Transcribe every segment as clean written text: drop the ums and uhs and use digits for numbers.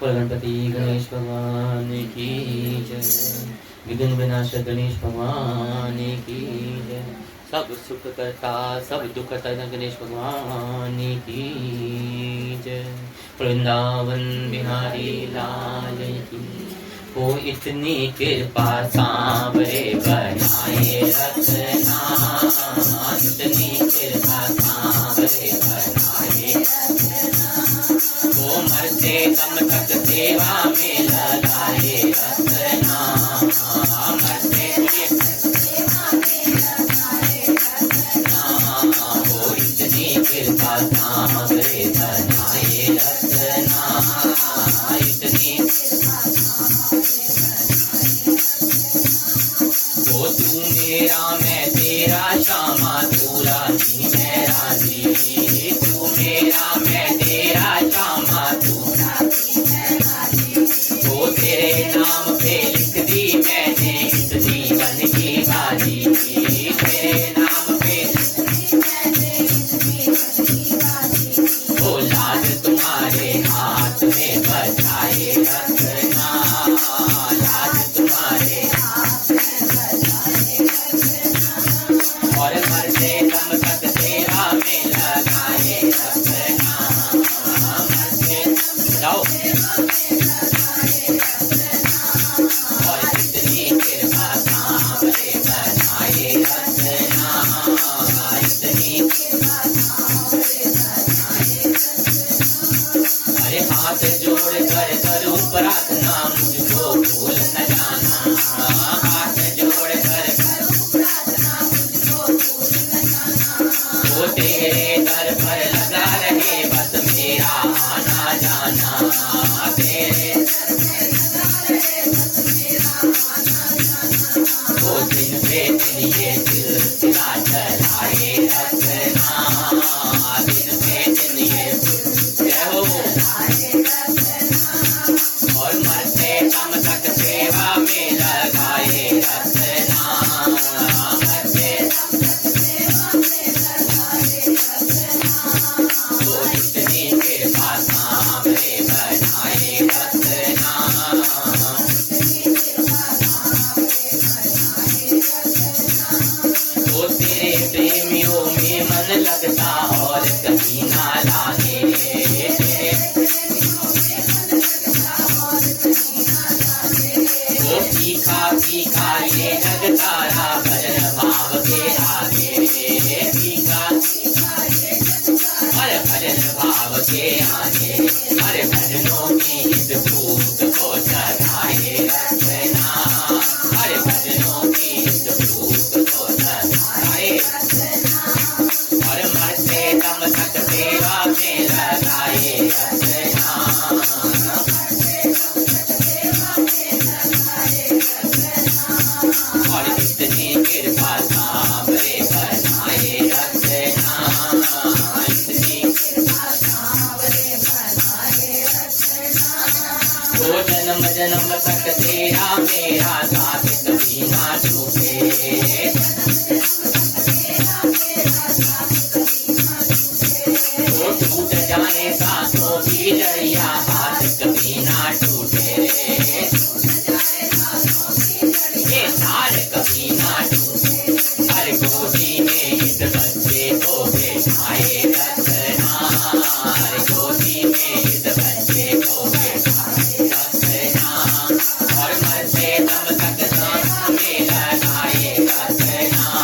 बोल गणपति गणेश भगवान की जय। विघ्न विनाशक गणेश भगवान की जय। सब सुख करता सब दुख हरता गणेश भगवान की जय। वृंदावन बिहारी लाल की हो इतनी कृपा सांवरे बनाए रखना। इतनी कृपा सांवरे बनाए वो मरते दम तक सेवा में लगाए रखना। मरते वो इतनी कृपा सांवरे बनाए रखना। इतनी तो तू मेरा मैं तेरा श्यामा तू राजी मैं राजी। तू मेरा मैं तेरा श्यामा तू राजी मैं राजी। तो तेरे नाम पे लिख दी मैंने इस जीवन की बाजी। तेरे नाम पे वो लाज तुम्हारे हाथ में बचाए रखना। लाज तुम्हारे और मरते दम तक सेवा में लगाए रखना। मरते जाओ और इतनी कृपा सांवरे बनाए रखना। इतनी अरे हाथ जोड़ कर करूं प्रार्थना मुझको भूल न जाना। हाथ जोड़ कर वो तेरे दर पर लगा रहे बस मेरा आना जाना। तेरे वो दिन पे दिन ये सिलसिला चलाए रखना। दिन पे दिन ये जय हो और मरते दम तक सेवा में लगाए रखना। मरते वो इतनी कृपा सांवरे बनाए रखना। वो तेरे प्रेमियों में मन लगता और कहीं ना लागे। वो फीका फीका ये जग तारा भजन भाव के आगे। फीका हर भजन भाव के आगे। हर भजनों की इस भूत को चढ़ाए रखना। हर भजनों की इस भूत को चढ़ाए और मरते दम तक सेवा में लगाए रखना। और इतनी कृपा सांवरे बनाए रखना। इतनी तो जन्म जन्म तक तेरा मेरा साथ कभी ना छूटे। तो टूट जाए सांसों की जड़िया हाथ कभी ना टूटे। ये तार कभी ना टूटे। हर गोदी में इस बच्चे को बैठाए रखना। हर गोदी में इस बच्चे को बैठाए रखना। और मरते दम तक सांस में लगाए रखना।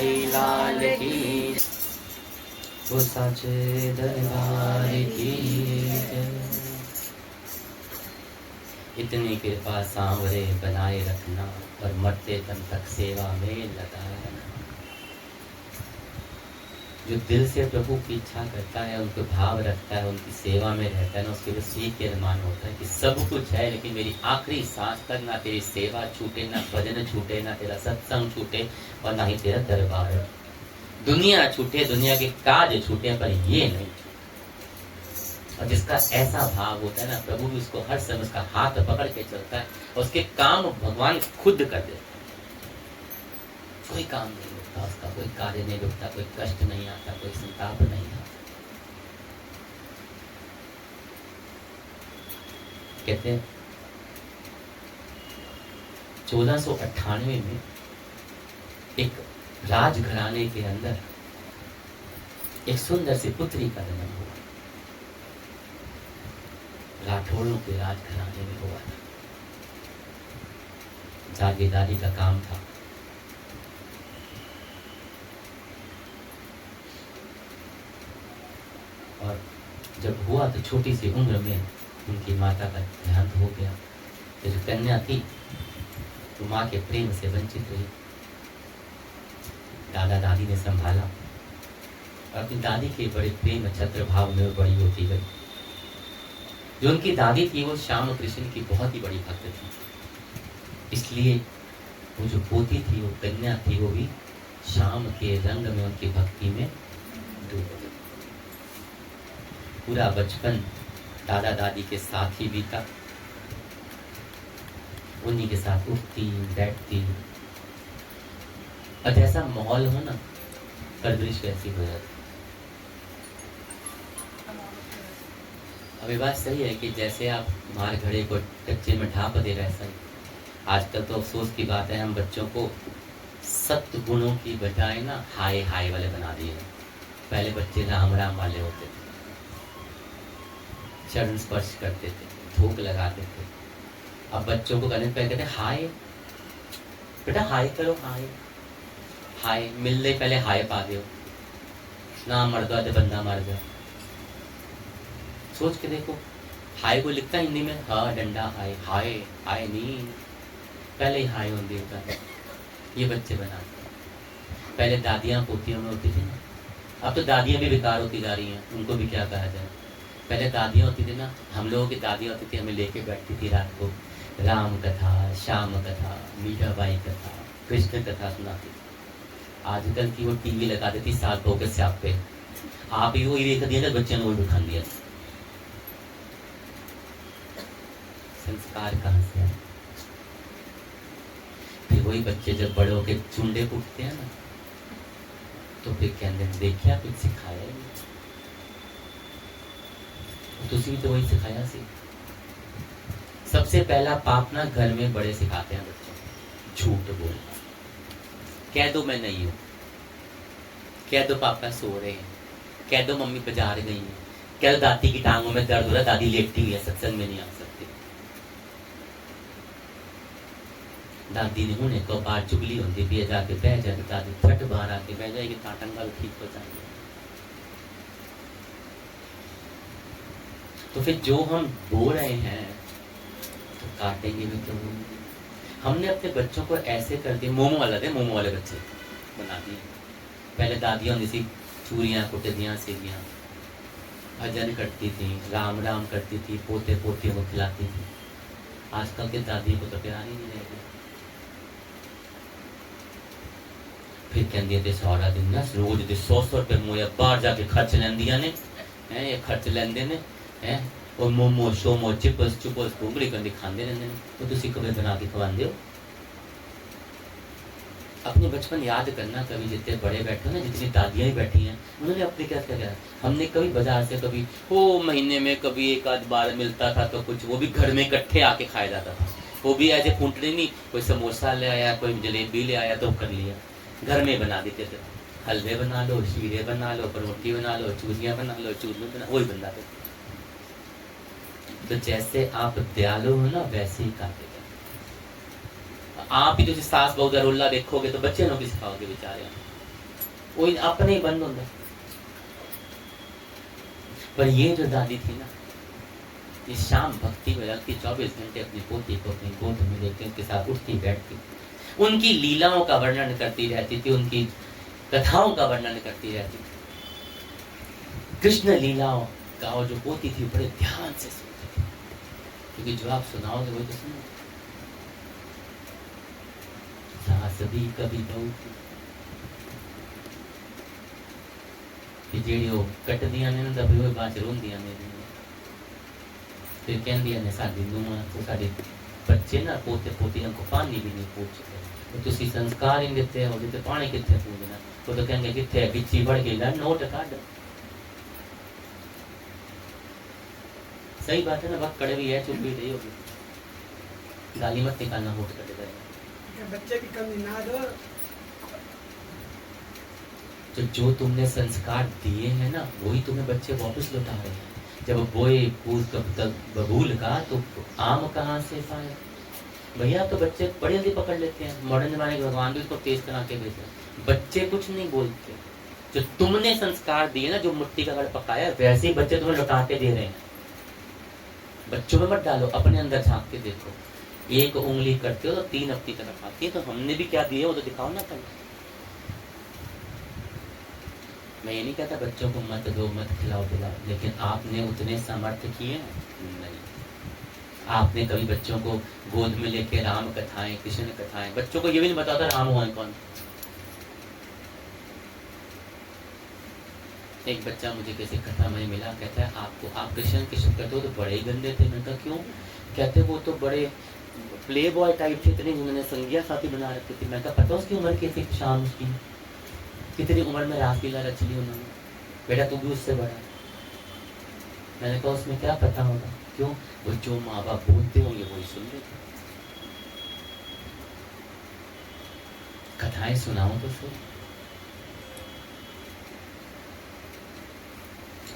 बिहारी लाल की, वो साचे दरबार की जय। इतनी कृपा सांवरे बनाए रखना और मरते दम तक सेवा में लगा रहना। जो दिल से प्रभु की इच्छा करता है, उनको भाव रखता है, उनकी सेवा में रहता है ना, उसके लिए सीख के अरमान होता है कि सब कुछ है लेकिन मेरी आखिरी सांस तक ना तेरी सेवा छूटे, ना भजन छूटे, ना तेरा सत्संग छूटे और ना ही तेरा दरबार। दुनिया छूटे, दुनिया के काज छूटे, पर ये नहीं। और जिसका ऐसा भाव होता है ना, प्रभु भी उसको हर समय उसका हाथ पकड़ के चलता है और उसके काम भगवान खुद कर देते हैं। कोई काम नहीं रुकता उसका, कोई कार्य नहीं रुकता, कोई कष्ट नहीं आता, कोई संताप नहीं आता। कहते हैं 1498 में एक राजघराने के अंदर एक सुंदर सी पुत्री का जन्म हुआ। राठौड़ों के राजघराने में हुआ था। जागीरदारी का काम था। और जब हुआ तो छोटी सी उम्र में उनकी माता का देहांत हो गया। तो जो कन्या थी तो माँ के प्रेम से वंचित रही। दादा दादी ने संभाला और अपनी दादी के बड़े प्रेम छत्र भाव में वो बड़ी होती गई। जो उनकी दादी थी वो श्याम कृष्ण की बहुत ही बड़ी भक्त थी, इसलिए वो जो पोती थी, वो कन्या थी, वो भी श्याम के रंग में उनकी भक्ति में डूब गई। पूरा बचपन दादा दादी के साथ ही बीता, उन्हीं के साथ उठती बैठती और जैसा माहौल हो ना, परवरिश वैसी हो जाती। अब ये बात सही है कि जैसे आप मार घड़े को कच्चे में ढाप दे रहे हैं। आजकल तो अफसोस की बात है, हम बच्चों को सत्य गुणों की बजाय ना हाय हाय वाले बना दिए। पहले बच्चे राम राम वाले होते थे, चरण स्पर्श करते थे, धूप लगाते थे। अब बच्चों को करने पहले कहते हाय बेटा, हाय करो, हाय हाय मिलने पहले हाय पा दो ना, मर दो तो बंदा मर जाए। सोच के देखो, हाय को लिखता हिंदी में हाँ डंडा हाय, हाय हाय नहीं, पहले ही हाय होती होता है। ये बच्चे बनाते। पहले दादियां पोतियों में होती थी ना, अब तो दादियां भी बेकार होती जा रही हैं, उनको भी क्या कहा जाए। पहले दादियां होती थी ना, हम लोगों की दादियां होती थी, हमें लेके बैठती थी रात को, राम कथा, श्याम कथा, मीठाबाई कथा, कृष्ण कथा सुनाती थी। आजकल की वो टीवी लगा देती साथ धो के स्याप पे, आप ही वो देख दिया था, बच्चे ने वो उठा दिया। संस्कार कहाँ से आए? फिर वही बच्चे जब बड़े होके चुंडे फूटते हैं ना, तो फिर कहते हैं देखिया कुछ सिखाया ही नहीं, तुसी तो वही सिखाया सी। सबसे पहला पाप ना घर में बड़े सिखाते हैं बच्चों को, झूठ बोलना। कह दो मैं नहीं हूं, कह दो पापा सो रहे हैं, कह दो मम्मी बाजार गई है, कह दो दादी की टांगों में दर्द हो रहा है, दादी लेटती हुई है, सत्संग में नहीं आ सकती। दादी ने उन्हें को बार चुगली होती भी जाके बह जाके, दादी फट बाहर आके बह जाएगी, टाटंगा ठीक हो जाएंगे। तो फिर जो हम बो रहे हैं तो काटेंगे भी तो। हमने अपने बच्चों को ऐसे कर दिया, मोमो वाला थे, मोमो वाले बच्चे बना दिए। पहले दादियां जैसी चूरियां कुटदियां सीधियां भजन करती थी, राम राम करती थी, पोते पोतियों को खिलाती थी। आजकल के दादी को तो प्यार ही नहीं रह गया। फिर कहती है सारा दिन ना रोज दे 100 रुपए मुझे बाहर जाके खर्च लेंदियां ने, हैं ये खर्च लेंदे ने, हैं और मोमो शोमो चिप्स चुपस घुंगड़ी कंडी खांदे रहंदे ने। तो तुसी कभी बना के खवांदे हो? अपने बचपन याद करना, कभी जितने बड़े बैठे हो ना, जितनी दादियां ही बैठी हैं, उन्होंने अपने क्या क्या, हमने कभी बाजार से कभी वो महीने में कभी एक आध बार मिलता था तो कुछ, वो भी घर में इकट्ठे आके खाया जाता था। वो भी ऐसे फूटने नहीं, कोई समोसा ले आया, कोई जलेबी ले आया तो कर लिया, घर में बना देते थे। हलवे बना लो, शीरे बना लो, रोटी बना लो, चूरियां बना लो, चूरमे बना, वही बन जाते थे। तो जैसे आप दयालु हो ना, वैसे ही काटे जाए। आप ही तो सास बहू दरोला देखोगे तो बच्चे लोग सिखाओगे बेचारे। वो अपने ही बंद होता। पर ये जो दादी थी ना, ये शाम भक्ति में लगती, 24 घंटे अपनी पोती को अपनी गोद में लेती, उनके साथ उठती बैठती, उनकी लीलाओं का वर्णन करती रहती थी, उनकी कथाओं का वर्णन करती रहती थी। कृष्ण लीलाओं का और जो पोती थी बड़े ध्यान से सुनती थी, क्योंकि जो आप सुनाओगे वही तो सुनो। सास भी कभी बहू की जेड़ी वो कट दिया ने ना, तभी वो बात रोंदियां ने, फिर कहंदियां ने साडी नूंहां तो साडे बच्चे ना पोते पोतियां को पानी भी नहीं पूछते, तो तुसी संस्कार ही देते हो, तो पानी कितने पूछना, वो तो कहेंगे कितने बिच्छी बढ़ गई ना, नोट काट। सही बात है ना, वक्त कड़वी है, चुप भी रही होगी, गाली मत निकालना, वोट कटे जाएगा, बच्चे की कमी ना दो। तो जो तुमने संस्कार दिए हैं ना, वही तुम्हें बच्चे वापस लौटा रहे हैं। जब बोए फूल तक बबूल का, तो आम कहाँ से पाए भैया। तो बच्चे बड़ी जल्दी पकड़ लेते हैं, मॉडर्न जमाने के भगवान भी उसको तेज करा के भेजे, बच्चे कुछ नहीं बोलते। जो तुमने संस्कार दिए ना, जो मिट्टी का घर पकाया, वैसे ही बच्चे तुम्हें लौटा के दे रहे हैं। बच्चों में मत डालो, अपने अंदर झांक के देखो, एक उंगली करते हो तो 3 अपनी तरफ आती है, तो हमने भी क्या दिए वो तो दिखाओ ना पहले। मैं ये नहीं कहता बच्चों को मत दो, मत खिलाओ पिलाओ, लेकिन आपने उतने सामर्थ्य किए नहीं। आपने कभी बच्चों को गोद में लेके राम कथाएं, कृष्ण कथाएं, बच्चों को ये भी नहीं बताता राम हुआ कौन। एक बच्चा मुझे किसी कथा में मिला, कहता है आपको आप कृष्ण कृष्ण कहते हो तो बड़े ही गंदे थे। मैंने कहा क्यों? कहते वो तो बड़े प्ले बॉय टाइप थे, इतने जिन्होंने संज्ञा साथी बना रखी थी। मैंने कहा पता उसकी उम्र की थी? शाम उसकी कितनी उम्र में रासलीला रच ली उन्होंने। बेटा तू भी उससे बड़ा। मैंने कहा उसमें क्या पता होगा, क्यों? वो जो माँ बाप बोलते होंगे वही सुन रहे थे। कथाएं सुनाओ तो सही।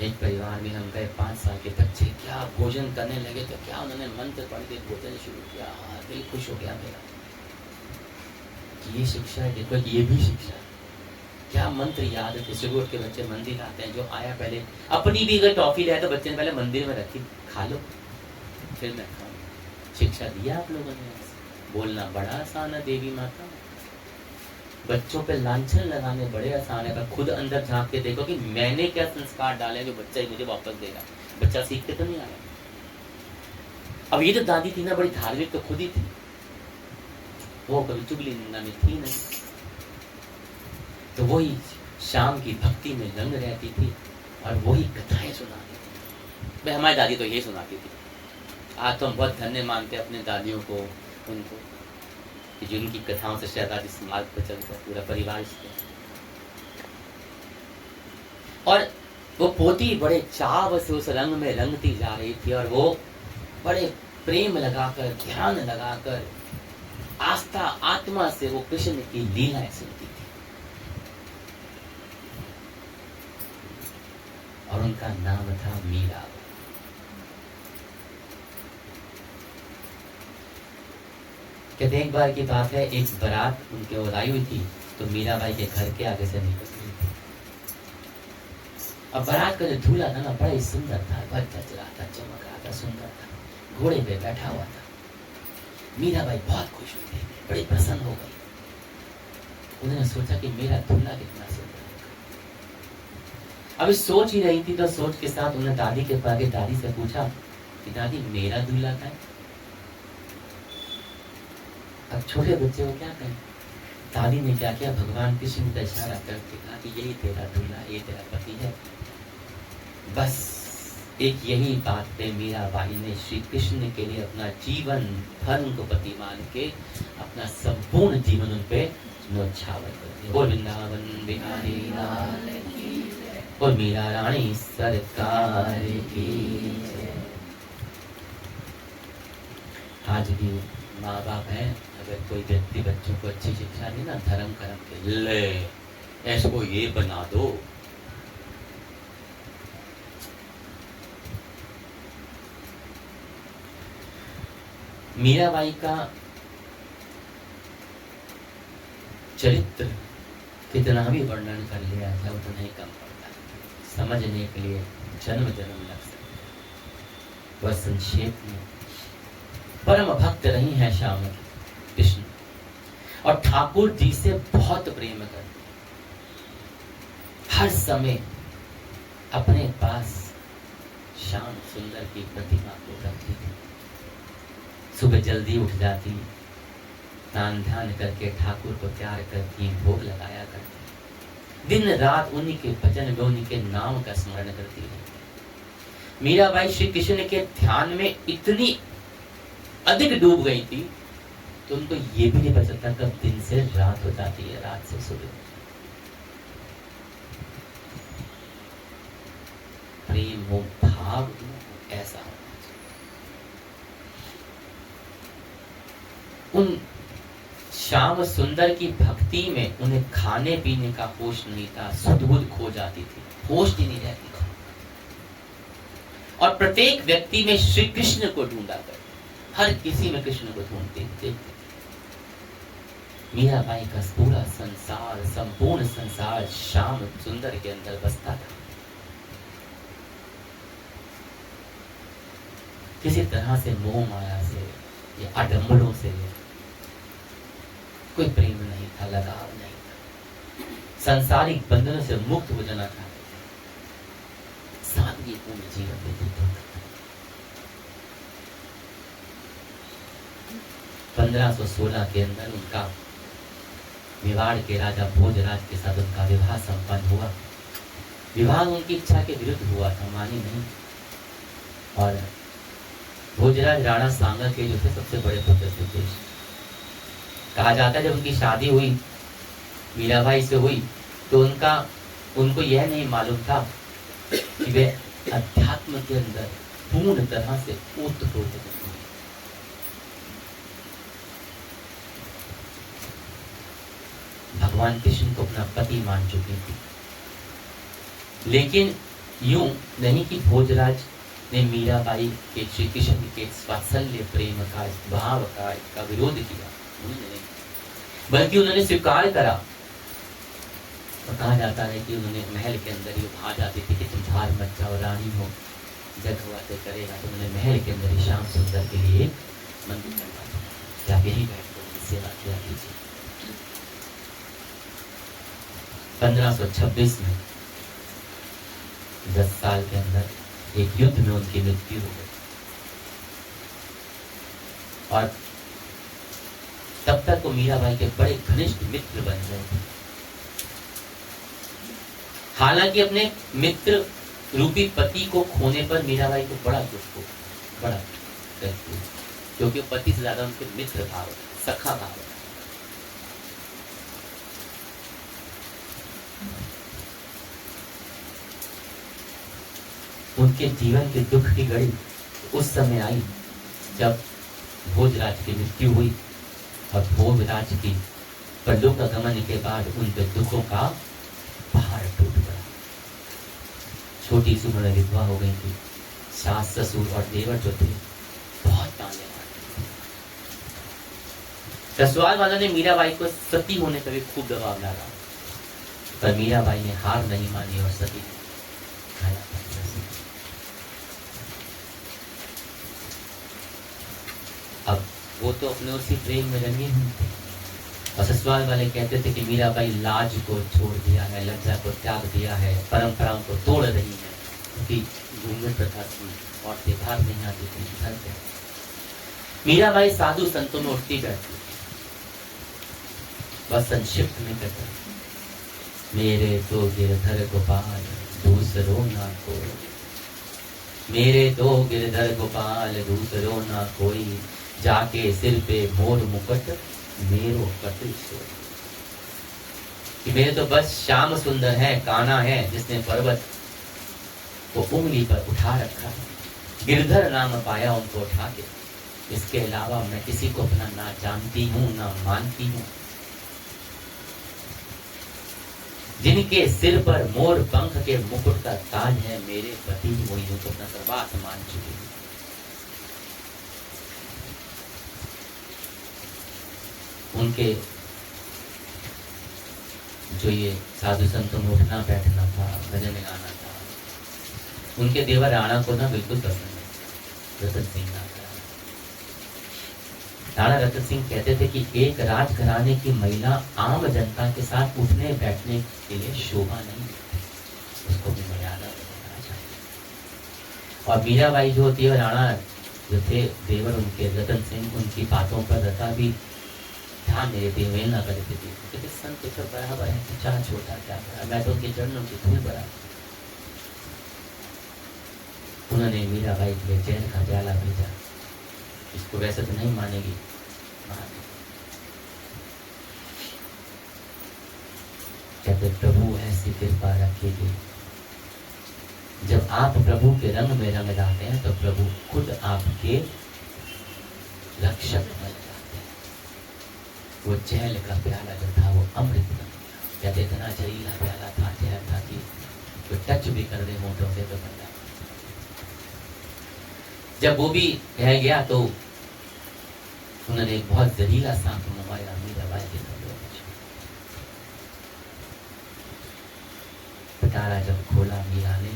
एक परिवार में हम गए, 5 साल के बच्चे क्या भोजन करने लगे, तो क्या उन्होंने मंत्र पढ़ के भोजन शुरू किया। दिल खुश हो गया मेरा कि ये शिक्षा है। देखो ये भी शिक्षा है। क्या मंत्र याद है। सुबह उठ के बच्चे मंदिर आते हैं, जो आया पहले अपनी भी अगर टॉफी ले तो बच्चे ने पहले मंदिर में रखी, खा लो फिर मैं खाऊं। शिक्षा दिया आप लोगों ने। बोलना बड़ा आसान है देवी माता, बच्चों पे लांछन लगाने बड़े आसान है। पर खुद अंदर झांक के देखो कि मैंने क्या संस्कार डाले जो बच्चा ही मुझे वापस देगा। बच्चा सीख के तो नहीं आया। अब ये जो दादी थी ना, बड़ी धार्मिक तो खुद ही थी, वो कभी चुगली निंदा में थी नहीं, तो वही शाम की भक्ति में रंग रहती थी और वही कथाएं सुनाती थी। भाई हमारी दादी तो ये सुनाती थी। आज तो हम बहुत धन्य मानते अपने दादियों को, उनको, कि जिनकी कथाओं से शायद आज इस मार्ग पर चलकर पूरा परिवार इसके। और वो पोती बड़े चाव से उस रंग में रंगती जा रही थी, और वो बड़े प्रेम लगाकर, ध्यान लगाकर, आस्था आत्मा से वो कृष्ण की लीलाएं सुनती थी। और उनका नाम था मीरा। कहते एक बार की बात है, एक बारात उनके ओर आई हुई थी, तो मीराबाई के घर के आगे से निकल रही थी। अब बारात का जो दूल्हा था ना, बड़ा ही सुंदर था, चच रहा था, चमक रहा था, सुंदर था, घोड़े पे बैठा हुआ था। मीराबाई बहुत खुश हुई थी, बड़ी प्रसन्न हो गई। उन्होंने सोचा कि मेरा दूल्हा कितना सुंदर होगा। अभी सोच ही रही थी, तो सोच के साथ उन्होंने दादी के पास गई, दादी से पूछा कि दादी मेरा दूल्हा था? अब छोटे बच्चे को क्या कहें। दादी ने क्या किया, भगवान कृष्ण का इशारा करके कहा कि यही तेरा दूल्हा, ये तेरा पति है। बस एक यही बात पे मीराबाई ने श्री कृष्ण के लिए अपना जीवन भर उनको पति मान के अपना संपूर्ण जीवन उन पे न्योछावर कर दिया। बोल वृंदावन बिहारी लाल की जय, बोल मीरा रानी सरकार की जय। आज भी माँ बाप हैं, अगर कोई व्यक्ति बच्चों को अच्छी शिक्षा दे ना, धर्म कर्म के, ले ऐसको ये बना दो। मीराबाई का चरित्र कितना भी वर्णन कर लिया जाए उतना ही कम पड़ता है। समझने के लिए जन्म जन्म लग सकते। वह संक्षेप में परम भक्त रही हैं श्याम कृष्ण और ठाकुर जी से बहुत प्रेम करते। हर समय अपने पास श्याम सुंदर की प्रतिमा को रखती थी। सुबह जल्दी उठ जाती, स्नान ध्यान करके ठाकुर को तैयार करती, भोग लगाया करती, दिन रात उन्हीं के भजन में उन्हीं के नाम का स्मरण करती रहती। मीराबाई श्री कृष्ण के ध्यान में इतनी अधिक डूब गई थी तो उनको ये भी नहीं पता चलता कब दिन से रात हो जाती है, रात से सुबह। प्रेम हो, भाव ऐसा होना चाहिए। उन श्याम सुंदर की भक्ति में उन्हें खाने पीने का होश नहीं था, सुध बुध खो जाती थी, होश ही नहीं रहती थी। और प्रत्येक व्यक्ति में श्री कृष्ण को ढूंढा कर, हर किसी में कृष्ण को ढूंढते थे। मीराबाई का पूरा संसार, संपूर्ण संसार श्याम सुंदर के अंदर बसता था। किसी तरह से मोह माया से या आडंबरों से कोई प्रेम नहीं था, लगाव नहीं था। सांसारिक बंधनों से मुक्त हो जाना था, सादगीपूर्ण जीवन व्यतीत होता था। 1516 के अंदर उनका मेवाड़ के राजा भोजराज के साथ उनका विवाह संपन्न हुआ। विवाह उनकी इच्छा के विरुद्ध हुआ था, मानी नहीं। और भोजराज राणा सांगा के जो थे सबसे बड़े पुत्र थे। कहा जाता है जब उनकी शादी हुई, मीराबाई से हुई, तो उनको यह नहीं मालूम था कि वे अध्यात्म के अंदर पूर्ण तरह से ओतप्रोत थे। भगवान कृष्ण को अपना पति मान चुकी थी, लेकिन यूं नहीं कि भोजराज ने मीराबाई के श्री कृष्ण के वात्सल्य प्रेम का, भाव का, इसका विरोध किया, नहीं, बल्कि उन्होंने स्वीकार करा। और कहा जाता है कि उन्होंने महल के अंदर ही भाग जाती थी कि तुम भार मत जाओ, रानी हो, जग हुआ तो करेगा। तो उन्होंने महल के अंदर ही श्याम सुंदर के लिए मंदिर बनवा दिया, यही बैठ कर उनकी सेवा किया कीजिए। 1526 में 10 साल के अंदर एक युद्ध में उनकी मृत्यु हो गई। और तब तक वो मीराबाई के बड़े घनिष्ठ मित्र बन गए थे। हालांकि अपने मित्र रूपी पति को खोने पर मीराबाई को बड़ा दुख हो, बड़ा क्योंकि पति से ज्यादा उनके मित्र भाव, सखा भाव। उनके जीवन के दुख की घड़ी उस समय आई जब भोजराज की मृत्यु हुई और भोजराज की परलोक गमन के बाद उन पे दुखों का पहाड़ टूट पड़ा। छोटी सी उम्र में विधवा हो गई थी। सास ससुर और देवर जो थे बहुत ताने मारते थे। ससुराल वालों ने मीराबाई को सती होने का भी खूब दबाव डाला, पर मीराबाई ने हार नहीं मानी और सती अब वो तो अपने उसी प्रेम में रंगे हुए थे। और ससुराल वाले कहते थे कि मीराबाई लाज को छोड़ दिया है, लज्जा को त्याग दिया है, परंपराओं को तोड़ रही है, क्योंकि घूंघट प्रथा थी और त्योहार नहीं आती थी घर पे। मीराबाई साधु संतों में उठती बैठती, बस संक्षिप्त में कहते, मेरे तो गिरधर गोपाल दूसरो ना कोई, मेरे तो गिरधर गोपाल दूसरो ना कोई, जाके सिर पे मोर मुकुट मेरो कटिल सोई। कि मेरे तो बस श्याम सुंदर है, कान्हा है, जिसने पर्वत को उंगली पर उठा रखा है, गिरधर नाम पाया उनको उठा के। इसके अलावा मैं किसी को अपना ना जानती हूँ ना मानती हूँ। जिनके सिर पर मोर पंख के मुकुट का ताज है, मेरे पति वही तो अपना सर्वात मान चुके हैं। उनके जो ये साधु संतों में उठना बैठना था, भजन गाना था, उनके देवर राणा को ना बिल्कुल पसंद नहीं। रतन सिंह नाम था। राणा रतन सिंह कहते थे कि एक राजघराने की महिला आम जनता के साथ उठने बैठने के लिए शोभा नहीं देती, उसको भी मर्यादा देना चाहिए। और मीराबाई जो होती है, राणा जो थे देवर उनके रतन सिंह, उनकी बातों पर रता भी ध्यान नहीं देती, मेल ना करती थी। क्योंकि संत तो बराबर है, चाह छोटा क्या बड़ा, मैं तो उनके चरणों की धूल बड़ा। उन्होंने मीराबाई के लिए जहर का प्याला भेजा। इसको वैसे तो नहीं मानेगी, कहते प्रभु ऐसी कृपा रखेगी, जब आप प्रभु के रंग में रंग जाते हैं तो प्रभु खुद आपके रक्षक बन जाते हैं। वो जहल का प्याला जो था वो अमृत बन गया। कहते इतना जहरीला प्याला था, जहर था कि तो टच भी कर दे होठों से तो बन जाता। जब वो भी रह गया तो उन्होंने एक बहुत जहरीला सांप मंगवाया मीराबाई के कमरे में। पिटारा जब खोला मीरा ने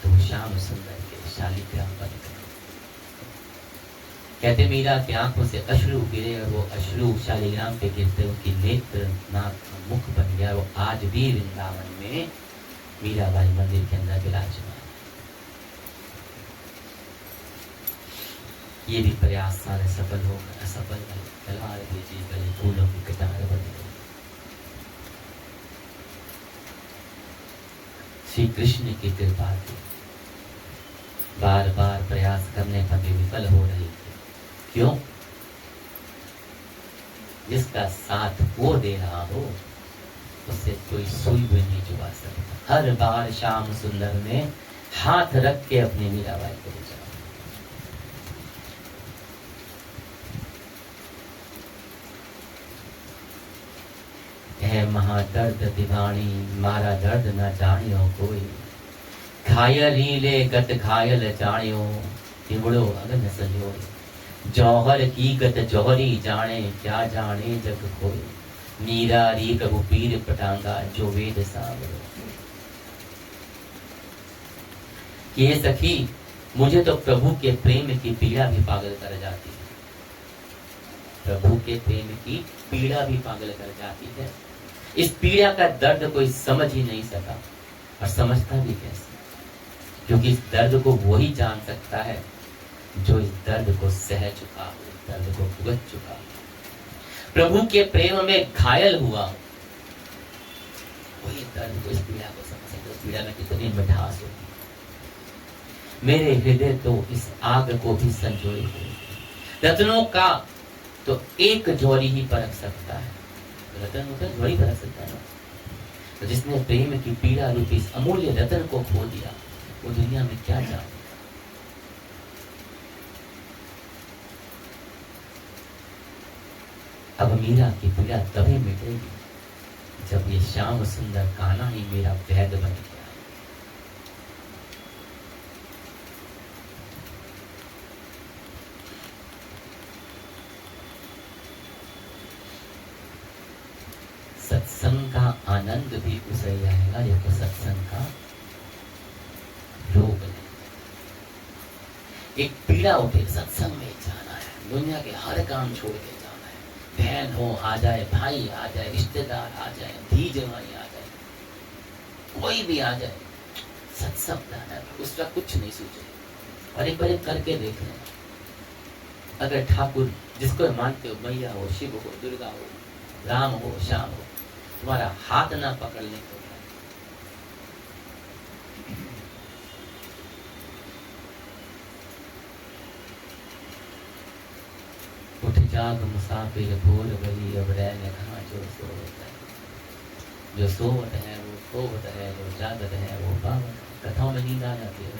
तो श्याम सुंदर के शालिग्राम बन गए। कहते मीरा की आंखों से अश्रु गिरे और वो अश्रु शालिग्राम पे गिरते उनकी नेत्र नाक मुख बन गया। वो आज भी वृंदावन में मीराबाई मंदिर के अंदर विराजमान। ये भी प्रयास सारे सफल हो गए, असफल गए, तलवार भेजी गई, फूलों की कतार बन गई। श्री कृष्ण की कृपा थी, बार बार प्रयास करने पर भी विफल हो रही थी। क्यों? जिसका साथ वो दे रहा हो उससे कोई सुई भी नहीं चुका सकता। हर बार श्याम सुंदर ने हाथ रख के अपनी मीराबाई को बचाया। है महादर्द दीवानी, मारा दर्द न जानियो कोई। घायल ही ले गत घायल जानियो, तिवड़ो अगन सजो। जौहर की गत जौहरी जाने, क्या जाने जग कोई। मीरा री प्रभु पीर पटांगा, जो वेद सावरो। ये सखी, मुझे तो प्रभु के प्रेम की पीड़ा भी पागल कर जाती है। प्रभु के प्रेम की पीड़ा भी पागल कर जाती है। इस पीड़ा का दर्द कोई समझ ही नहीं सका, और समझता भी कैसे? क्योंकि इस दर्द को वही जान सकता है जो इस दर्द को सह चुका हो, इस दर्द को भुगत चुका हो, प्रभु के प्रेम में घायल हुआ। वही दर्द को, इस पीड़ा को समझ सकता है। पीड़ा में कितनी मिठास होती है। मेरे हृदय तो इस आग को भी संजोए हुए। रत्नों का तो एक जोड़ी ही परख सकता है, रतन होकर जोड़ी परख सकता है। तो जिसने प्रेम की पीड़ा रूपी इस अमूल्य रतन को खो दिया, वो दुनिया में क्या जाने। अब मीरा की पीड़ा तभी मिटेगी जब ये श्याम सुंदर कान्हा ही मेरा वैद बन गया। सत्संग का आनंद भी उसे जाएगा जब सत्संग का रोग नहीं। एक पीड़ा उठे, सत्संग में जाना है, दुनिया के हर काम छोड़ के जाना है। बहन हो आ जाए, भाई आ जाए, रिश्तेदार आ जाए, धी जवाई आ जाए, कोई भी आ जाए, सत्संग जाना है, उसका कुछ नहीं सोचे। और एक बार करके देख लें। अगर ठाकुर जिसको मानते हो, मैया हो, शिव हो, दुर्गा हो, राम हो, श्याम हो, तुम्हारा हाथ ना पकड़ने को उठ जाग मुसाफिर भूल गई, अब रहने कहाँ जो सोवत है। जो सोवत है वो खोवत है, जो जागत है वो पावत है। कथाओं में नींद आ जाती है।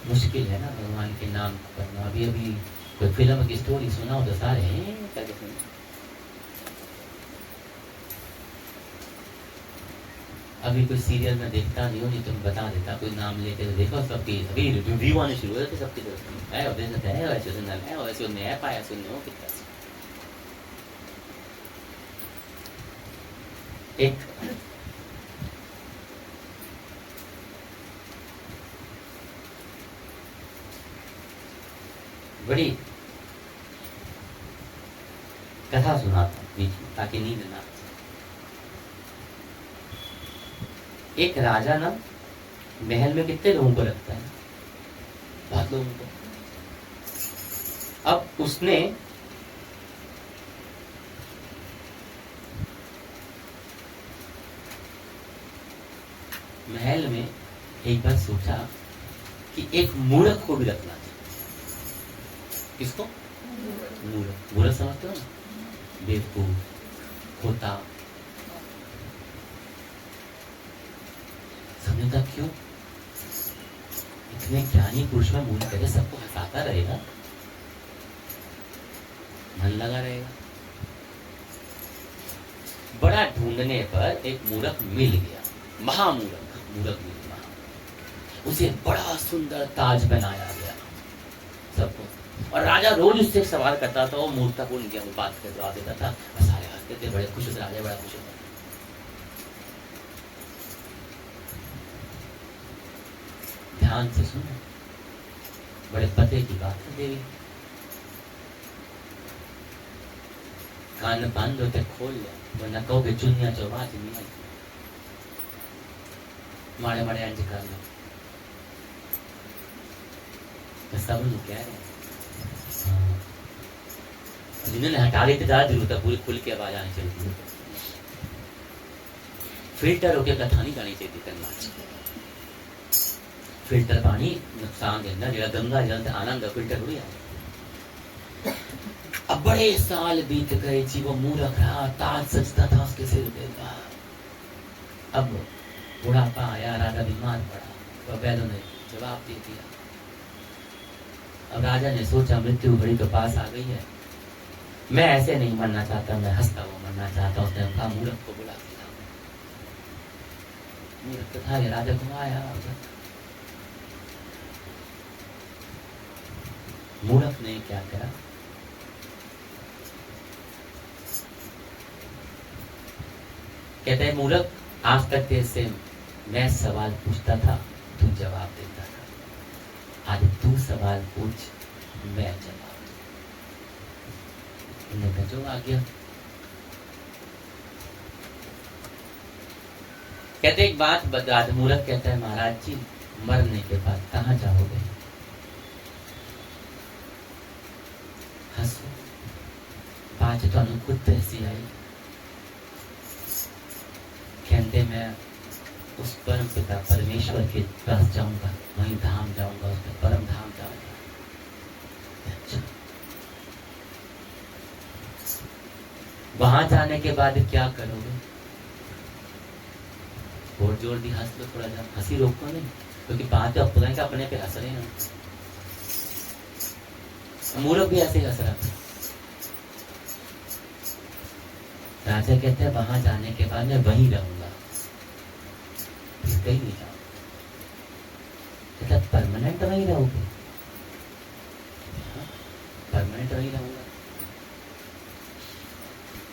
मुश्किल है ना भगवान के नाम करना। अभी अभी कोई फिल्म की स्टोरी सुनाओ तो सारे हैं करके सुनो। अभी कोई सीरियल में देखता नहीं हो, नहीं तुम बता देता, कोई नाम लेके तो देखो सबकी अभी रिव्यू आने शुरू हो जाते सबके दोस्त है, है, वैसे सुनना है, वैसे सुनने है, पाया सुनने हो कितना। एक बड़ी कथा सुनाता हूं बीच में ताकि नींद ना। एक राजा ना महल में कितने लोगों को रखता है, बहुत लोगों को। अब उसने महल में एक बार सोचा कि एक मूर्ख को भी रखना चाहिए। किसको? मूर्ख। मूर्ख समझते हो ना, बेवकूफ, खोता। समझता क्यों? इतने ज्ञानी पुरुष में मूर्ख करे, सबको हंसाता रहेगा, मन लगा रहेगा। बड़ा ढूंढने पर एक मूर्ख मिल गया, महामूर्ख मूर्ख मिल गया। उसे बड़ा सुंदर ताज बनाया गया सबको, और राजा रोज उससे सवाल करता था। वो मूर्खतापूर्ण गया, वो बात कर जवाब देता था, और सारे हंसते थे, बड़े खुश होते। राजा बड़ा खुश होता। ध्यान से सुनो, बड़े पते की बात है देवी। कान बंद होते खोल ले, वरना कहोगे चुनिया चौबाज नहीं आई। माड़े माड़े अंज कर लो, सब लोग कह रहे हैं। जिन्होंने हटा ली तो ज्यादा जरूरत है, पूरी खुल के आवाज आनी चाहिए। फिल्टर होके कथा नहीं जानी चाहिए करना। फिल्टर पानी नुकसान देना, जो गंगा जल से आनंद फिल्टर हो जाए। अब बड़े साल बीत गए जी, वो मूर्ख रहा, ताज सजता था उसके सिर पे। अब बुढ़ापा आया, राजा बीमार पड़ा, तो वैद्यों ने जवाब दे दिया। अब राजा ने सोचा मृत्यु घड़ी तो पास आ गई है, मैं ऐसे नहीं मरना चाहता, मैं हंसता हुआ मरना चाहता हूँ। उसने कहा मूर्ख को बुला दिया। मूर्ख तो था, राजा को आया। मूर्ख ने क्या करा, कहते हैं मूर्ख, आज तक तेरे से मैं सवाल पूछता था, तू जवाब देता था। आज तू सवाल पूछ, मैं जवाब। उन्होंने जो आ गया। कहते एक बात बता। मूर्ख कहता है महाराज जी, मरने के बाद कहाँ जाओगे? हंसो, बात तो खुद ऐसी आई। कहते मैं उस परम पिता परमेश्वर के पास जाऊंगा, वहीं धाम जाऊंगा, उसके परम धाम जाऊंगा। अच्छा, वहां जाने के बाद क्या करोगे? और जोर दी हंस लो थोड़ा सा, हंसी रोको नहीं, क्योंकि बात तो अपने का अपने पे हंस रहे हैं। मूर्ख भी ऐसे हंस रहा था। राजा कहते हैं वहां जाने के बाद मैं वहीं रहूंगा, कहीं नहीं जाऊंगा। मतलब परमानेंट वहीं रहोगे? परमानेंट वहीं रहूंगा।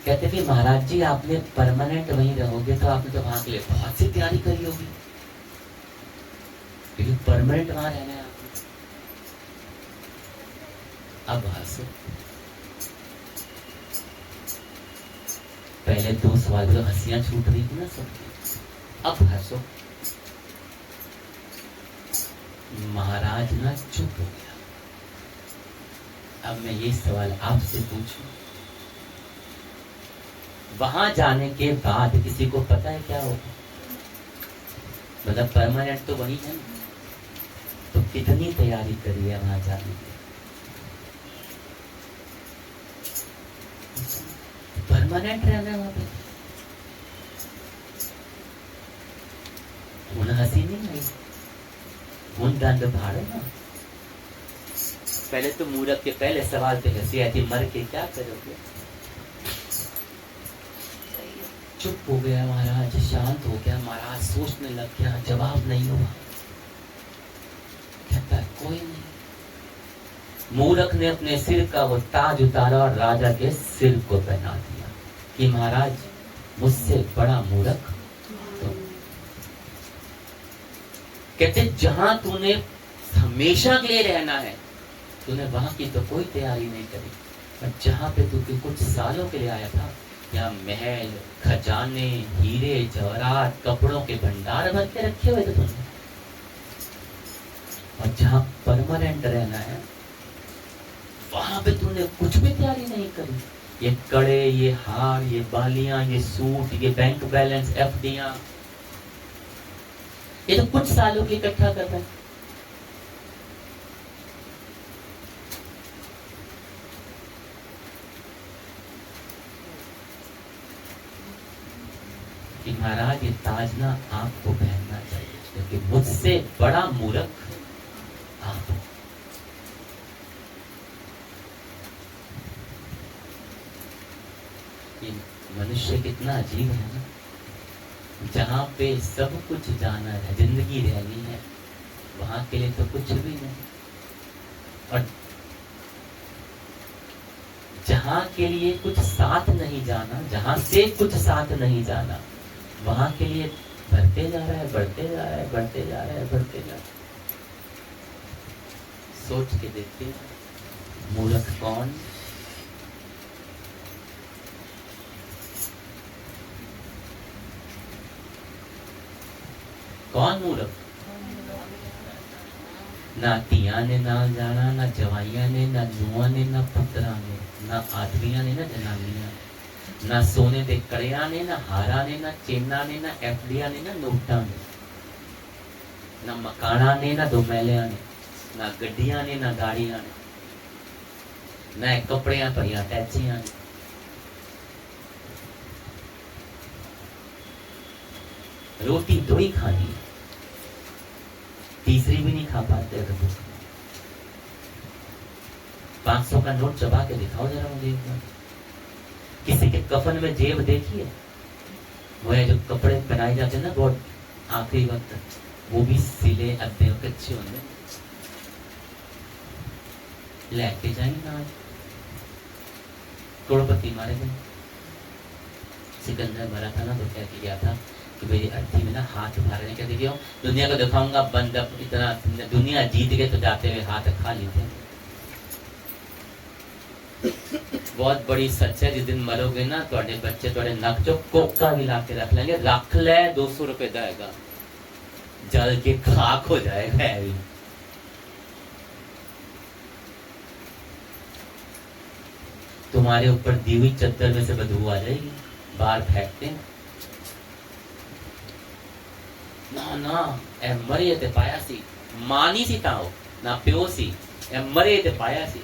कहते कि महाराज जी आपने परमानेंट वहीं रहोगे तो आपने तो वहां के लिए बहुत सी तैयारी करी होगी, क्योंकि परमानेंट वहां रहना है आपने। अब हंसो। पहले 2 सवाल तो हंसियां छूट रही थी ना सबकी, अब हंसो। महाराज ना चुप हो गया। अब मैं ये सवाल आपसे पूछूं, वहां जाने के बाद किसी को पता है क्या होगा? मतलब परमानेंट तो वही है ना, तो कितनी तैयारी करी है वहां जाने की? परमानेंट रहना है वहां पे। उन हंसी नहीं आई, उन दंड भाड़े ना। पहले तो मूर्ख के पहले सवाल पे हंसी आई थी, मर के क्या करोगे? चुप हो गया महाराज, शांत हो गया महाराज, सोचने लग गया, जवाब नहीं हुआ। कहता कोई नहीं। मूर्ख ने अपने सिर का वो ताज उतारा और राजा के सिर को पहना दिया कि महाराज मुझसे बड़ा मूर्ख तुम। कहते जहां तूने हमेशा के लिए रहना है, तूने वहां की तो कोई तैयारी नहीं करी। और जहां पे तू कुछ सालों के लिए आया था, यहाँ महल, खजाने, हीरे जवाहरात, कपड़ों के भंडार भर के रखे हुए थे तुमने। और जहां परमानेंट रहना है, वहां पे तूने कुछ भी तैयारी नहीं करी। ये कड़े, ये हार, ये बालियां, ये सूट, ये बैंक बैलेंस, एफडियां, ये तो कुछ सालों के इकट्ठा कर रहे हैं। कि महाराज ये ताज ना आपको पहनना चाहिए, क्योंकि मुझसे बड़ा मूर्ख आप हो। ये मनुष्य कितना अजीब है ना, जहां पे सब कुछ जाना है, जिंदगी रहनी है, वहां के लिए तो कुछ भी नहीं। और जहां के लिए कुछ साथ नहीं जाना, जहां से कुछ साथ नहीं जाना, वहां के लिए बढ़ते जा रहा है, बढ़ते जा रहा है, बढ़ते जा रहा है, बढ़ते जा रहा है। सोच के देखिए, मूर्ख कौन? कौन मूर्ख? ना तिया ने नाल जाना, ना जवाइया ने, ना नुआ ने, ना पुत्रा ने, ना आदमिया ने, ना जनानिया, ना सोने दे कड़िया ने, ना हारा ने, ना चेना ने, ना एफडिया ने, ना नोटा ने, ना मकाना ने, ना दोमेलिया ने, ना गड्डिया ने, ना गाड़िया ने, ना कपड़िया भरिया टैचिया ने। रोटी दो ही खानी, तीसरी भी नहीं खा पाते। 500 का नोट चबा के दिखाओ जरा मुझे एक बार। किसी के कफन में जेब देखिए, वो है जो कपड़े पहनाए जाते हैं ना बहुत आखिरी वक्त, वो भी सिले अद्धे कच्चे होंगे। लेके जाएंगे ना, करोड़पति मारे गए। सिकंदर मरा था ना, तो कह के गया था कि मेरी अर्थी में ना हाथ मारने के देखिए, दुनिया को दिखाऊंगा बंद, इतना दुनिया जीत गए तो जाते हुए हाथ खाली थे। बहुत बड़ी सच है, जिस दिन मरोगे ना, थोड़े बच्चे थोड़े नक चो कोका भी ला के रख लेंगे, रख ले 200 रुपए देगा, जल के खाक हो जाएगा। तुम्हारे ऊपर दी हुई चद्दर में से बदबू आ जाएगी, बाहर फेंकते हैं ना ना। ए मरे ते पाया सी, मानी सी ताओ ना प्यो सी, ए मरे ते पाया सी।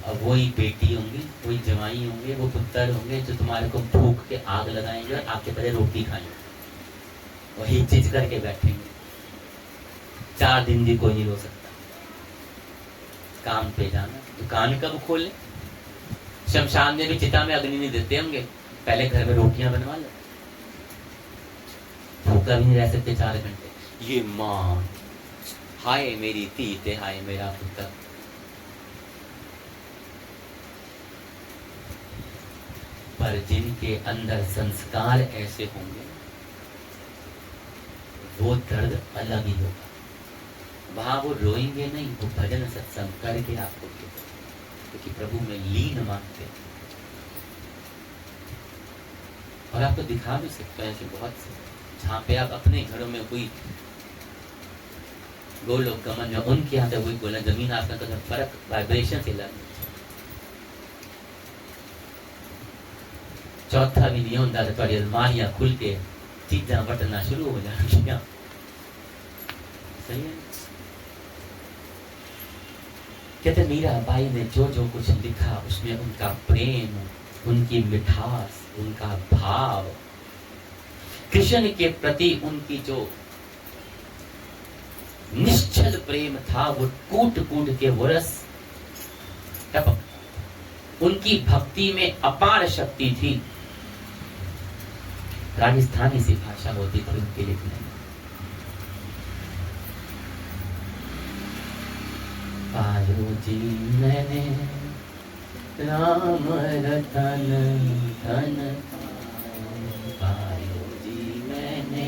अब वही बेटी होंगी, वही जवाई होंगे, वो पुत्र होंगे जो तुम्हारे को भूख के आग लगाएंगे और आपके पहले रोटी खाएंगे, वही चीज करके बैठेंगे। 4 दिन भी कोई नहीं रो सकता। काम पे जाना, दुकान कब खोले? शमशान में भी चिता में अग्नि नहीं देते होंगे, पहले घर में रोटियां बनवा लो। भूखा भी नहीं रह सकते 4 घंटे। ये मां, हाय मेरी धी ते हाय मेरा पुत्र। पर जिनके अंदर संस्कार ऐसे होंगे, वो दर्द अलग ही होगा। वहां वो रोएंगे नहीं, वो भजन सत्संग करके आपको देंगे, क्योंकि प्रभु में लीन मानते हैं। और आपको दिखा भी सकते हैं ऐसे बहुत से, जहां पे आप अपने घरों में कोई गोलोक गमन में उनके यहाँ कोई गोला जमीन आसमान का फर्क वाइब्रेशन से लग। चौथा भी नहीं होता, थोड़ी अलमारियां खुल के चीजा बटना शुरू हो जाएंगी। सही है। कहते मीराबाई ने जो जो कुछ लिखा, उसमें उनका प्रेम, उनकी मिठास, उनका भाव, कृष्ण के प्रति उनकी जो निश्चल प्रेम था, वो कूट कूट के वरस टपक। उनकी भक्ति में अपार शक्ति थी। राजस्थानी सी भाषा होती थी उनके लिखने में। पायो जी मैंने राम रतन धन पायो जी मैंने,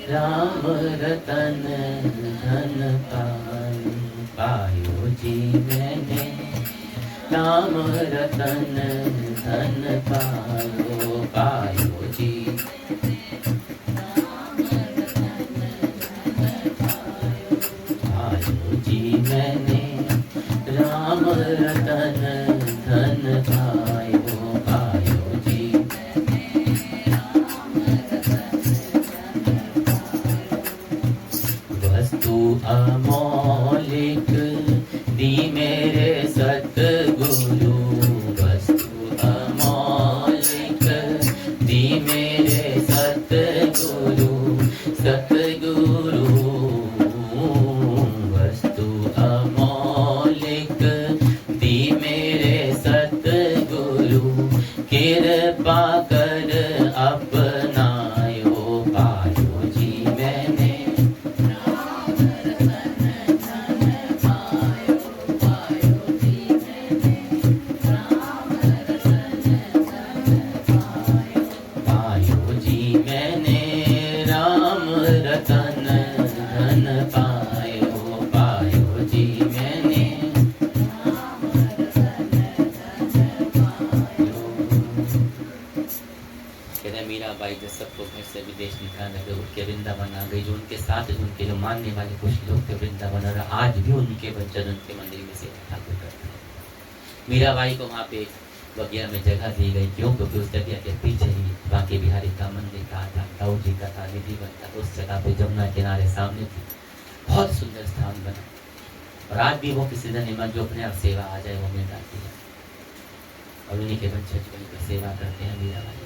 राम रतन धन पायो जी मैंने, राम रतन धन पायो जी, पायो जी मैंने, राम रतन धन पायो जी, वस्तु अमौलिक दी मेरे सतगुरु, वस्तु अमौलिक दी मेरे सतगुरु, सतगुरु वस्तु अमौलिक दी मेरे सतगुरु, कृपा कर अपनायो पायो जी मैंने, पायो जी मैंने, राम रतन धन पायो जी मैंने, कहते मीराबाई जब सबको घर से विदेश निकालने लगे, उनके वृंदावन आ गई, जो उनके साथ उनके जो मानने वाले कुछ लोग थे वृंदावन, और आज भी उनके बच्चन उनके मंदिर में सेवा ठाकुर करते हैं। मीराबाई को वहाँ पे बगिया में जगह दी गई, क्यों? क्योंकि उस जगह के पीछे ही बांके बिहारी का मंदिर का था, दाऊ जी का था, निधि बनता, उस जगह पे जमुना किनारे सामने थी, बहुत सुंदर स्थान बना। और आज भी वो किसी दिन हिम्मत जो अपने आप सेवा आ जाए वो मिल जाती है, और उन्हीं के बच्चे वहीं पर सेवा करते हैं मीराबाई की।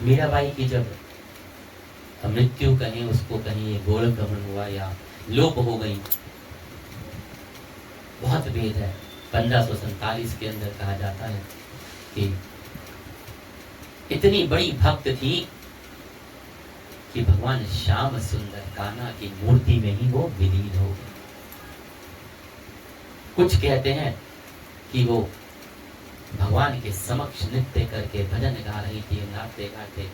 मीराबाई की जब मृत्यु कहीं उसको कहीं गोल गमन हुआ या लोप हो गई, बहुत भेद है। 1547 के अंदर कहा जाता है कि इतनी बड़ी भक्त थी कि भगवान श्याम सुंदर कान्हा की मूर्ति में ही वो विलीन हो गई। कुछ कहते हैं कि वो भगवान के समक्ष नृत्य करके भजन गा रही थी, गाते गाते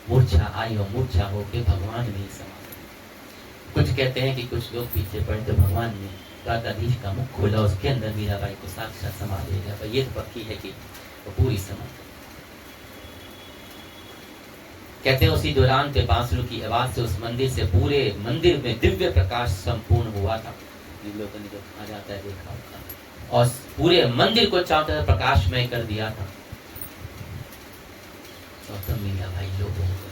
मूर्छा आई और मूर्छा होके भगवान में ही समा गई। कुछ कहते हैं कि कुछ लोग पीछे पड़े तो भगवान ने द्वारकाधीश का मुख खोला, उसके अंदर मीराबाई को साक्षात समा दिया, पर ये तो पक्की है कि वो पूरी समा गई। कहते हैं उसी दौरान पे बांसुरी की आवाज से उस मंदिर से पूरे मंदिर में दिव्य प्रकाश संपूर्ण हुआ था। जिन लोगों ने जो कहा जाता है देखा होगा, और पूरे मंदिर को चारों तरफ प्रकाशमय कर दिया था। तो तब मीराबाई लोगों को,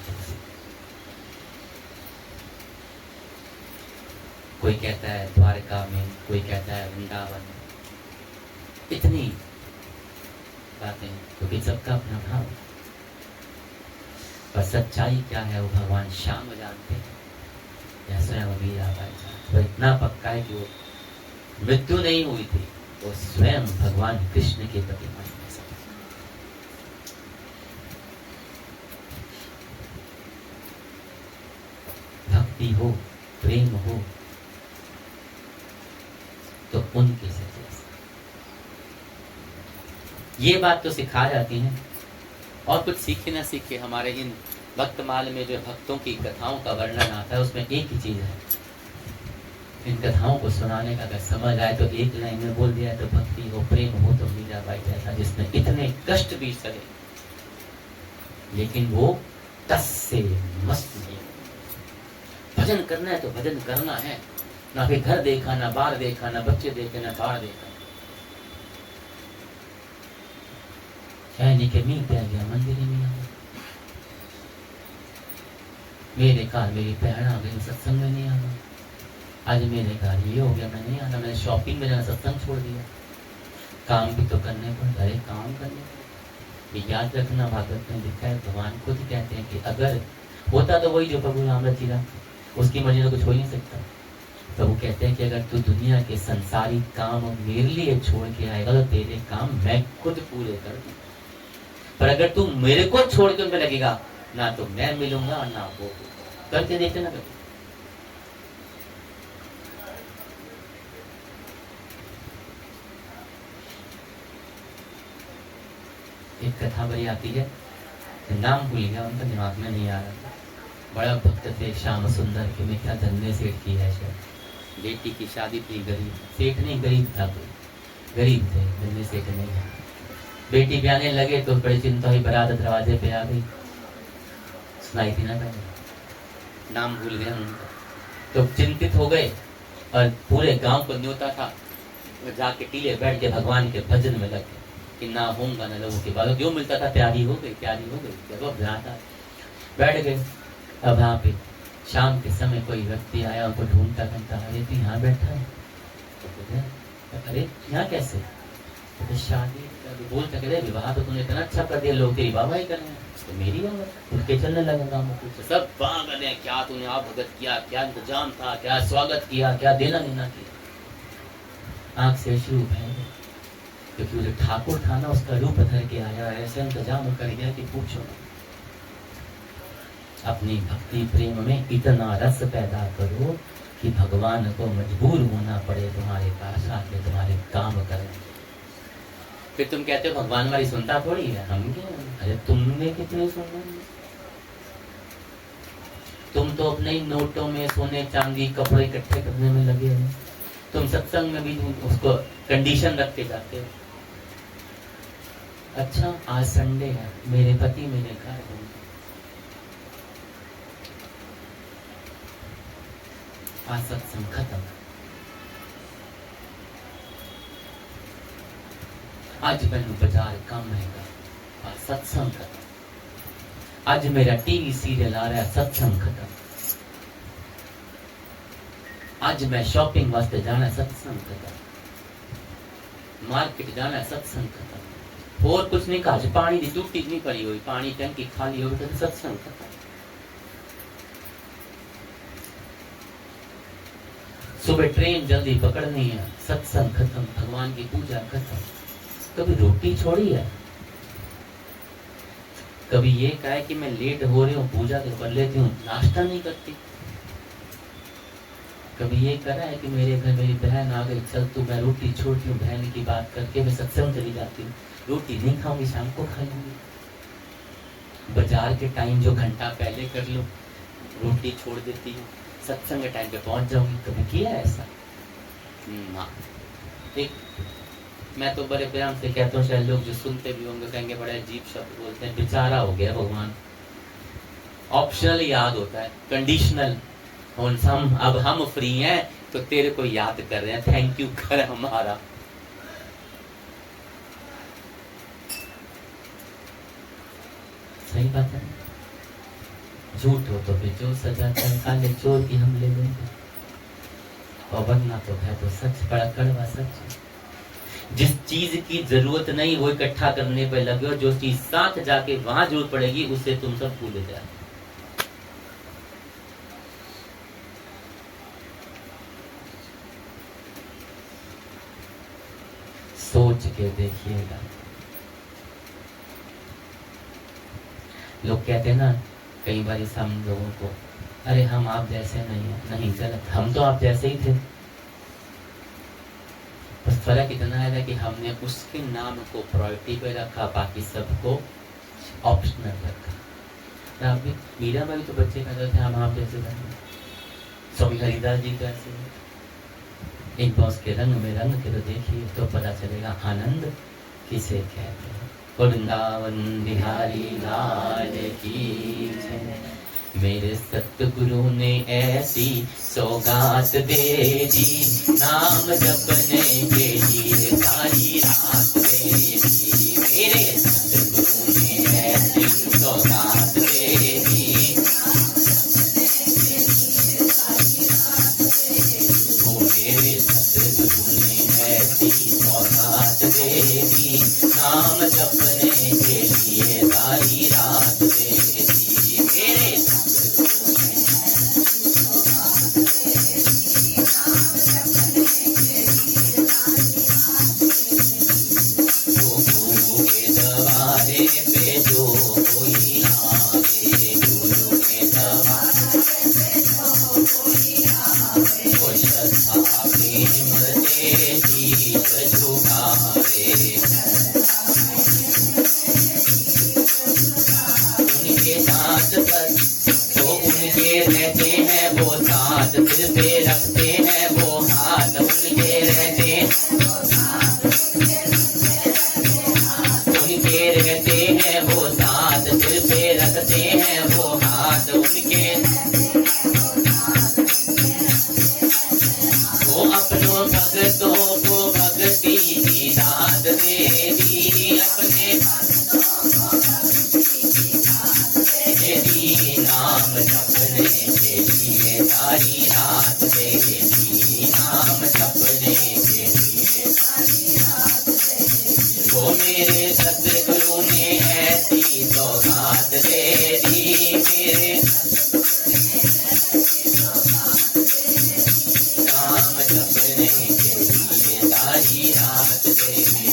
कोई कहता है द्वारका में, कोई कहता है वृंदावन, इतनी बातें, क्योंकि सबका अपना भाव, पर सच्चाई क्या है वो भगवान श्याम जानते हैं या स्वयं मीराबाई जानते। तो इतना पक्का है कि वो मृत्यु नहीं हुई थी, वो स्वयं भगवान कृष्ण के प्रति मन में समा। भक्ति हो, प्रेम हो, तो उनके से ये बात तो सिखा जाती है। और कुछ सीखे ना सीखे, हमारे इन भक्तमाल में जो भक्तों की कथाओं का वर्णन आता है उसमें एक ही चीज है, इन कथाओं को सुनाने का अगर समझ आए तो एक लाइन में बोल दिया तो भक्ति हो, प्रेम हो, तो मीराबाई जैसा जिसने इतने कष्ट भी सहे लेकिन वो तस से मस्त नहीं। भजन करना है तो भजन करना है, ना फिर घर देखा, ना बाहर देखा, ना बच्चे देखे, ना बाहर देखा। के मी पे गया मंदिर में आ गया, मेरे घर मेरी बहन आ गई, सत्संग में नहीं आना। आज मेरे घर ये हो गया, मैं नहीं आना, मैंने शॉपिंग में जाना, सत्संग छोड़ दिया। काम भी तो करने पड़ता है, काम करने ये याद रखना। भागवत में लिखा है, भगवान खुद कहते हैं कि अगर होता तो वही जो प्रभु रामदास जी था, उसकी मर्जी तो कुछ हो ही नहीं सकता। तो वो कहते हैं कि अगर तू दुनिया के संसारी काम मेरे लिए छोड़ के आएगा तो तेरे काम मैं खुद पूरे कर दूंगा, पर अगर तू मेरे को छोड़ के उनमें लगेगा ना तो मैं मिलूंगा और ना वो। करके देखते ना कभी। एक कथा बड़ी आती है, नाम भूल गया, उनका दिमाग में नहीं आ रहा था। बड़ा भक्त थे श्याम सुंदर के, मैं क्या धन्य सेठ की है शायद। बेटी की शादी थी, गरीब सेठ नहीं, गरीब था कोई, गरीब थे, धन्य सेठ नहीं है। बेटी ब्याने लगे तो बड़ी चिंता हुई, बारात दरवाजे पे आ गई, सुनाई थी ना पहले, नाम भूल गया उनका। तो चिंतित हो गए और पूरे गांव को न्योता था, जाके टीले बैठ के भगवान के भजन में लगे कि ना होऊंगा ना लोगों के बाद, जो मिलता था प्यारी हो गई, प्यारी हो गई, जब अब जाता बैठ गए। अब वहाँ पे शाम के समय कोई व्यक्ति आया, उनको ढूंढता ढूंढता, अरे तू यहाँ बैठा है, तो अरे यहाँ कैसे, तो शादी बोलता करे विवाह तो तूने इतना अच्छा कर दिया, लोग तेरी वाह वाही कर रहे हैं, तो मेरी वाह उनके चलने लगे गाँव में, सब वाह कर रहे हैं, क्या तूने आप भगत किया, क्या इंतजाम था, क्या स्वागत किया, क्या देना लेना किया। आंख से शुरू है, क्योंकि वो जो ठाकुर था ना, उसका रूप धर के आया, ऐसा इंतजाम कर गया कि पूछो। अपनी भक्ति प्रेम में इतना रस पैदा करो कि भगवान को मजबूर होना पड़े तुम्हारे पास आके तुम्हारे काम करें। फिर तुम कहते हो भगवान हमारी सुनता थोड़ी है, हम क्या, अरे तुमने कितने सुनना, तुम तो अपने ही नोटों में सोने चांदी कपड़े इकट्ठे करने में लगे हो, तुम सत्संग में भी उसको कंडीशन रख के जाते हो। अच्छा आज संडे है, मेरे पति मेरे घर होंगे, आज सत्संग खत्म, आज मैंने बाजार काम रहेगा, आज सत्संग खत्म, आज मेरा टीवी सीरियल आ रहा है, सत्संग खत्म, आज मैं शॉपिंग वास्ते जाना है, सत्संग खत्म, मार्केट जाना है, सत्संग खत्म, और कुछ नहीं कहा, पानी की टूटी नहीं पड़ी हुई, पानी टंकी खाली हो गई, सत्संग खत्म। सुबह ट्रेन जल्दी पकड़नी है, सत्संग खत्म, भगवान की पूजा खत्म। कभी रोटी छोड़ी है, कभी ये कहा है कि मैं लेट हो रही हूँ, पूजा तो कर लेती हूँ, नाश्ता नहीं करती। कभी ये करा है कि मेरे घर मेरी बहन आ गई, चल तू मैं रोटी छोड़ती हूँ, बहन की बात करके मैं सत्संग चली जाती हूँ, रोटी नहीं खाऊंगी, शाम को खा लूंगी। बाजार के टाइम जो घंटा पहले कर लो, रोटी छोड़ देती हूँ, सत्संग के टाइम पे पहुंच जाऊंगी। कभी किया ऐसा ना? ठीक, मैं तो बड़े प्यार से कहता हूँ, शायद लोग जो सुनते भी होंगे कहेंगे बड़े अजीब शब्द बोलते हैं, बेचारा हो गया भगवान। ऑप्शनल याद होता है, कंडीशनल। अब हम फ्री हैं तो तेरे को याद कर रहे हैं, थैंक यू कर हमारा। सही बात है, झूठ हो तो फिर जो सजा है, काले चोर की हम ले लेंगे, और बनना तो है तो सच, बड़ा कड़वा सच। जिस चीज की जरूरत नहीं वो इकट्ठा करने पे लगे, और जो चीज साथ जाके वहां जरूरत पड़ेगी उसे तुम सब भूल जाए। सोच के देखिएगा। लोग कहते हैं ना कई बार हम लोगों को, अरे हम आप जैसे नहीं है, नहीं गलत, हम तो आप जैसे ही थे, बस फर्क इतना है कि हमने उसके नाम को प्रायोरिटी पे रखा, बाकी सबको ऑप्शनल रखा। अभी मीरा भाई तो बच्चे कहते थे हम आप जैसे थे, स्वामी हरिदास जी तो ऐसे, एक बार उसके रंग में रंग के तो देखिए तो पता चलेगा आनंद किसे कहते हैं। वृंदावन बिहारी लाल की जय। मेरे सतगुरु ने ऐसी सौगात दे दी, नाम जपने के लिए सारी रात दे दी। मेरे सतगुरु ने ऐसी सौगात दे दी, मेरे सतगुरु ने ऐसी सौगात दे दी, नाम जपने के लिए सारी रात दे दी। मेरे गुरु के दरबारे पे जो कोई आवे, गुरु के दरबारे पे जो कोई आवे, वो श्रद्धा प्रेम से शीश झुकावे। नाम जपने के लिए सारी रात दे दी, नाम जपने के लिए वो मेरे सतगुरु ने ऐसी सौगात दे दी, मेरे नाम जपने के लिए सारी रात दे दी,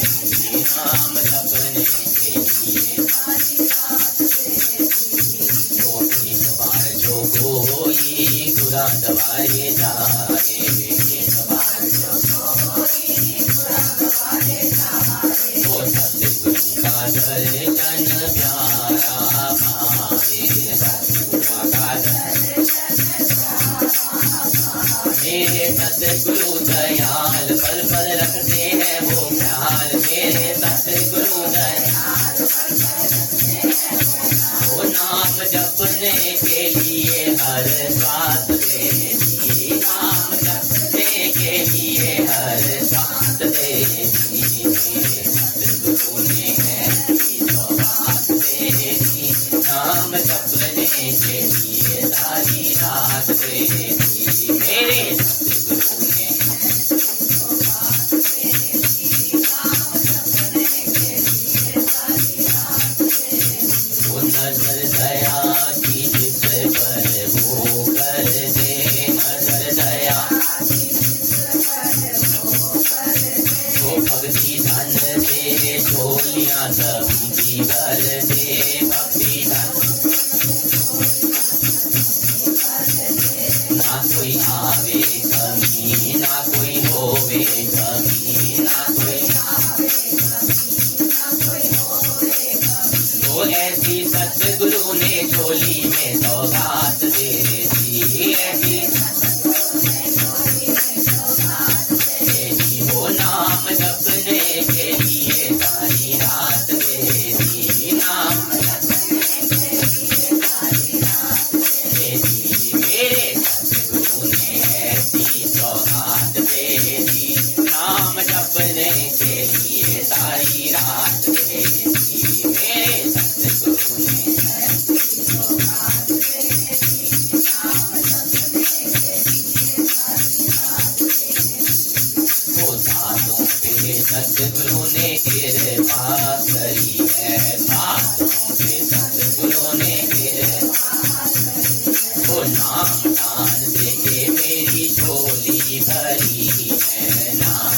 नाम जपने के लिए कोई गुरा दबाए जाए, वो सतगुरु का दर्शन प्यारा पाए, सतगुरु का मेरे सतगुरु दयाल पल पल रखते हैं वो ख्याल, मेरे सतगुरु दयाल वो नाम जपने के लिए हर श्वास दे दी, नाम जपने के लिए हर श्वास दे दी, मेरे सतगुरु ने ऐसी सौगात दे दी, नाम जपने के लिए सारी रात दे दी, मेरे सतगुरु ने वो नजर दया की जिस पर वो कर दे, नजर दया वो भक्ति धन दे, झोलियां सभी भर दे, भक्ति धन ना कोई आवे कमी, ना कोई होवे कमी, ना कोई तो ऐसी सतगुरु ने झोली में सौगात दे दी, ऐसी वो नाम जपने के लिए सारी रात दे दी, नाम दे दी, मेरे सतगुरु ने ऐसी सौगात दे दी, नाम जपने के लिए सारी रात दे दी, मेरे सतगुरु ने सतगुरु ने कृपा करी है, बातों पे सतगुरु ने वो नाम दान देके मेरी झोली भरी है, नाम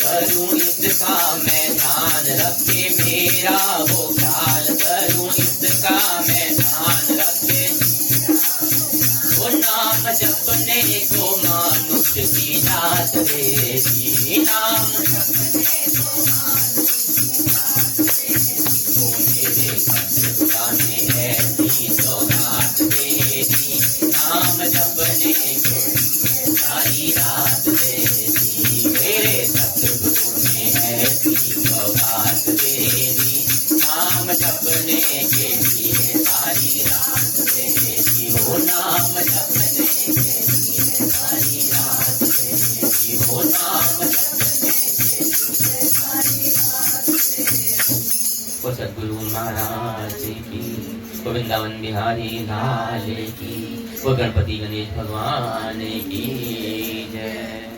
करूं इसका मैं ध्यान रखे मेरा वो ख्याल, करूं इसका मैं ध्यान रखे वो नाम जपने को मनुष्य की जात दे दी, नाम वो मेरे सतगुरु ने ऐसी सौगात दे दी, नाम जपने को सारी रात दे दी, मेरे सतगुरु ने ऐसी सौगात दे दी, नाम जपने के लिए सारी रात दे दी, वो नाम जपने के लिए सारी रात दे दी, वो नाम वो सतगुरु महाराज की, वो वृंदावन बिहारी लाल की, वो गणपति गणेश भगवान की जय।